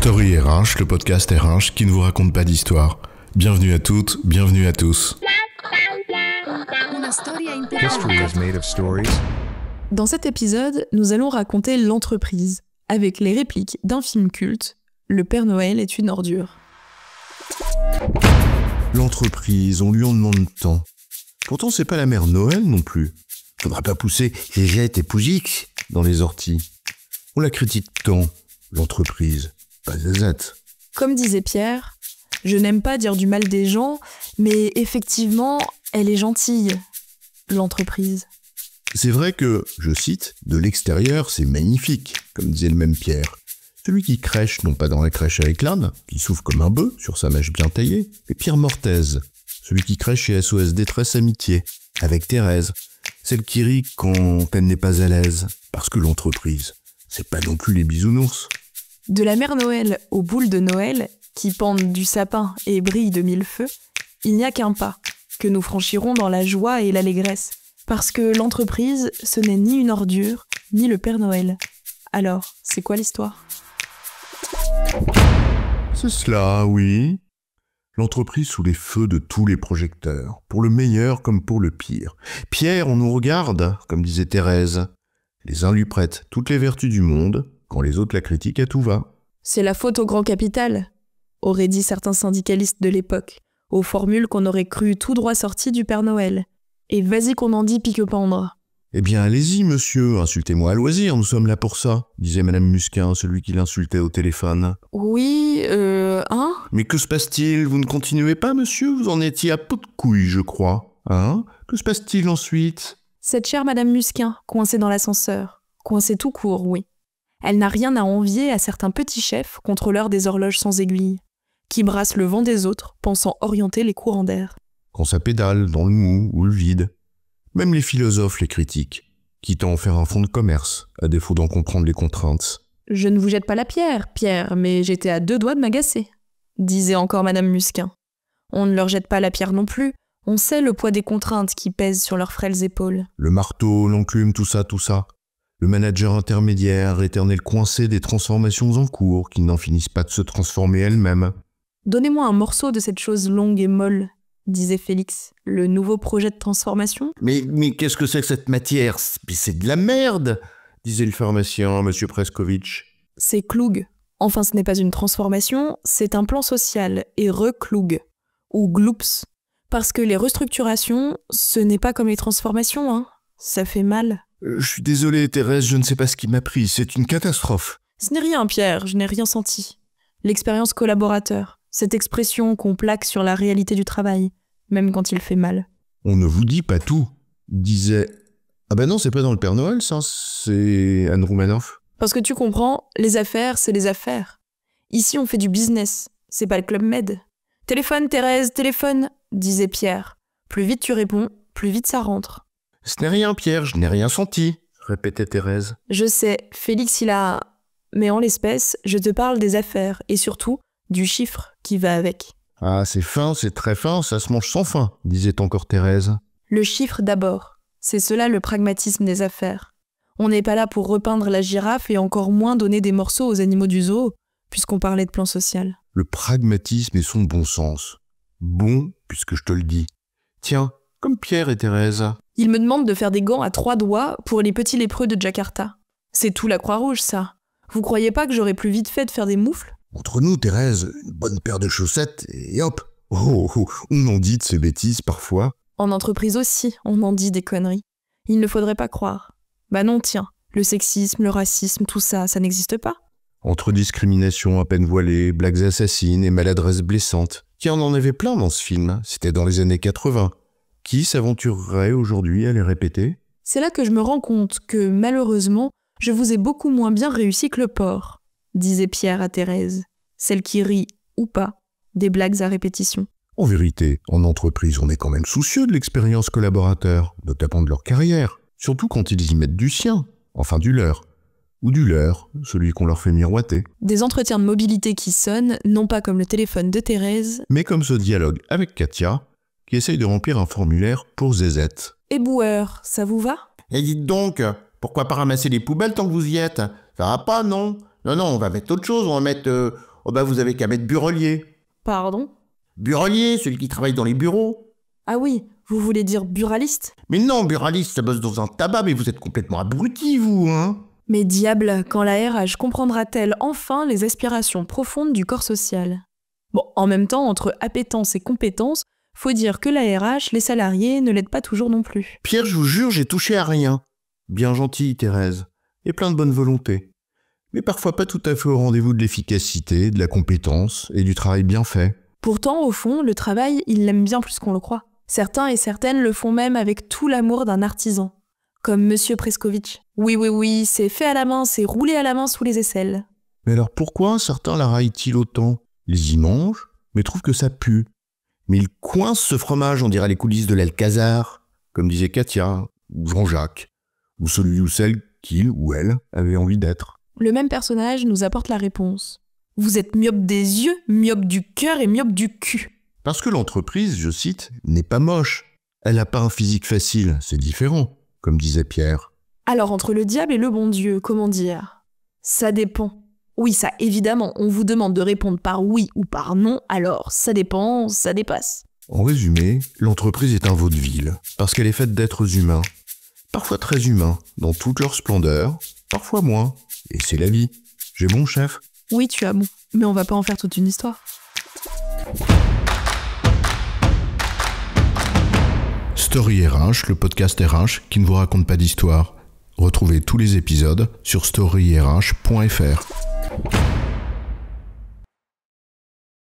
Story RH, le podcast RH qui ne vous raconte pas d'histoire. Bienvenue à toutes, bienvenue à tous. History is made of stories. Dans cet épisode, nous allons raconter l'entreprise, avec les répliques d'un film culte, Le Père Noël est une ordure. L'entreprise, on lui en demande tant. Pourtant, c'est pas la mère Noël non plus. Faudra pas pousser Gégette et Pougix dans les orties. On la critique tant, l'entreprise, pas Zazette. Comme disait Pierre, je n'aime pas dire du mal des gens, mais effectivement, elle est gentille, l'entreprise. C'est vrai que, je cite, de l'extérieur, c'est magnifique, comme disait le même Pierre. Celui qui crèche, non pas dans la crèche avec l'âne, qui souffle comme un bœuf sur sa mèche bien taillée, mais Pierre Mortaise, celui qui crèche chez SOS Détresse Amitié, avec Thérèse, celle qui rit quand elle n'est pas à l'aise, parce que l'entreprise, c'est pas non plus les bisounours. De la mère Noël aux boules de Noël, qui pendent du sapin et brillent de mille feux, il n'y a qu'un pas, que nous franchirons dans la joie et l'allégresse, parce que l'entreprise, ce n'est ni une ordure, ni le Père Noël. Alors, c'est quoi l'histoire ? C'est cela, oui. L'entreprise sous les feux de tous les projecteurs, pour le meilleur comme pour le pire. Pierre, on nous regarde, comme disait Thérèse. Les uns lui prêtent toutes les vertus du monde, quand les autres la critiquent à tout va. C'est la faute au grand capital, auraient dit certains syndicalistes de l'époque, aux formules qu'on aurait cru tout droit sorties du Père Noël. Et vas-y qu'on en dit pique-pendre. Eh bien, allez-y, monsieur, insultez-moi à loisir, nous sommes là pour ça, disait Madame Musquin, celui qui l'insultait au téléphone. Oui, hein ? Mais que se passe-t-il ? Vous ne continuez pas, monsieur ? Vous en étiez à pot de couille, je crois. Hein ? Que se passe-t-il ensuite ? Cette chère Madame Musquin, coincée dans l'ascenseur. Coincée tout court, oui. Elle n'a rien à envier à certains petits chefs, contrôleurs des horloges sans aiguille, qui brassent le vent des autres, pensant orienter les courants d'air. Quand ça pédale, dans le mou ou le vide. Même les philosophes les critiquent, quitte à en faire un fonds de commerce, à défaut d'en comprendre les contraintes. Je ne vous jette pas la pierre, Pierre, mais j'étais à 2 doigts de m'agacer, disait encore Madame Musquin. On ne leur jette pas la pierre non plus, on sait le poids des contraintes qui pèsent sur leurs frêles épaules. Le marteau, l'enclume, tout ça. Le manager intermédiaire, éternel coincé des transformations en cours, qui n'en finissent pas de se transformer elles-mêmes. Donnez-moi un morceau de cette chose longue et molle, disait Félix. Le nouveau projet de transformation ? Mais qu'est-ce que c'est que cette matière ? C'est de la merde, disait le pharmacien, monsieur Preskovitch. C'est Cloug. Enfin, ce n'est pas une transformation, c'est un plan social, et re-Cloug. Ou Gloops. Parce que les restructurations, ce n'est pas comme les transformations, hein. Ça fait mal. Je suis désolé, Thérèse, je ne sais pas ce qui m'a pris, c'est une catastrophe. Ce n'est rien, Pierre, je n'ai rien senti. L'expérience collaborateur, cette expression qu'on plaque sur la réalité du travail, même quand il fait mal. On ne vous dit pas tout, disait... Ah ben non, c'est pas dans le Père Noël, ça, c'est Anne Roumanoff. Parce que tu comprends, les affaires, c'est les affaires. Ici, on fait du business, c'est pas le Club Med. Téléphone, Thérèse, téléphone, disait Pierre. Plus vite tu réponds, plus vite ça rentre. Ce n'est rien, Pierre, je n'ai rien senti, répétait Thérèse. Je sais, Félix il a... Mais en l'espèce, je te parle des affaires, et surtout, du chiffre qui va avec. Ah, c'est fin, c'est très fin, ça se mange sans fin, disait encore Thérèse. Le chiffre d'abord, c'est cela le pragmatisme des affaires. On n'est pas là pour repeindre la girafe et encore moins donner des morceaux aux animaux du zoo, puisqu'on parlait de plan social. Le pragmatisme et son bon sens. Bon, puisque je te le dis. Tiens, comme Pierre et Thérèse. Il me demande de faire des gants à 3 doigts pour les petits lépreux de Jakarta. C'est tout la Croix-Rouge, ça. Vous croyez pas que j'aurais plus vite fait de faire des moufles ? Entre nous, Thérèse, une bonne paire de chaussettes et hop. On en dit de ces bêtises parfois. En entreprise aussi, on en dit des conneries. Il ne faudrait pas croire. Bah non, tiens, le sexisme, le racisme, tout ça, ça n'existe pas. Entre discrimination à peine voilée, blagues assassines et maladresses blessantes. Tiens, on en avait plein dans ce film, c'était dans les années 80. Qui s'aventurerait aujourd'hui à les répéter ? C'est là que je me rends compte que, malheureusement, je vous ai beaucoup moins bien réussi que le porc, disait Pierre à Thérèse, celle qui rit, ou pas, des blagues à répétition. En vérité, en entreprise, on est quand même soucieux de l'expérience collaborateur, notamment de leur carrière, surtout quand ils y mettent du sien, enfin du leur. Ou du leur, celui qu'on leur fait miroiter. Des entretiens de mobilité qui sonnent, non pas comme le téléphone de Thérèse, mais comme ce dialogue avec Katia, qui essaye de remplir un formulaire pour Zézette. Et boueur, ça vous va ? Et dites donc, pourquoi pas ramasser les poubelles tant que vous y êtes ? Ça va pas, non ? Non, on va mettre autre chose, on va mettre Oh bah vous avez qu'à mettre buralier. Pardon? Buralier, celui qui travaille dans les bureaux. Ah oui, vous voulez dire buraliste? Mais non, buraliste, ça bosse dans un tabac, mais vous êtes complètement abruti, vous, hein. Mais diable, quand la RH comprendra-t-elle enfin les aspirations profondes du corps social? Bon, en même temps, entre appétence et compétence, faut dire que la RH, les salariés, ne l'aident pas toujours non plus. Pierre, je vous jure, j'ai touché à rien. Bien gentille, Thérèse, et plein de bonne volonté. Mais parfois pas tout à fait au rendez-vous de l'efficacité, de la compétence et du travail bien fait. Pourtant, au fond, le travail, ils l'aiment bien plus qu'on le croit. Certains et certaines le font même avec tout l'amour d'un artisan. Comme Monsieur Preskovitch. Oui, c'est fait à la main, c'est roulé à la main sous les aisselles. Mais alors pourquoi certains la raillent-ils autant? Ils y mangent, mais trouvent que ça pue. Mais ils coincent ce fromage, on dirait les coulisses de l'Alcazar, comme disait Katia, ou Jean-Jacques, ou celui ou celle qu'il ou elle avait envie d'être. Le même personnage nous apporte la réponse. Vous êtes myope des yeux, myope du cœur et myope du cul. Parce que l'entreprise, je cite, n'est pas moche. Elle n'a pas un physique facile, c'est différent, comme disait Pierre. Alors entre le diable et le bon Dieu, comment dire? Ça dépend. Oui, ça évidemment, on vous demande de répondre par oui ou par non, alors ça dépend, ça dépasse. En résumé, l'entreprise est un vaudeville, parce qu'elle est faite d'êtres humains. Parfois très humains, dans toute leur splendeur, parfois moins. Et c'est la vie. J'ai bon, chef? Oui, tu as bon, mais on va pas en faire toute une histoire. Story RH, le podcast RH qui ne vous raconte pas d'histoire. Retrouvez tous les épisodes sur storyrh.fr.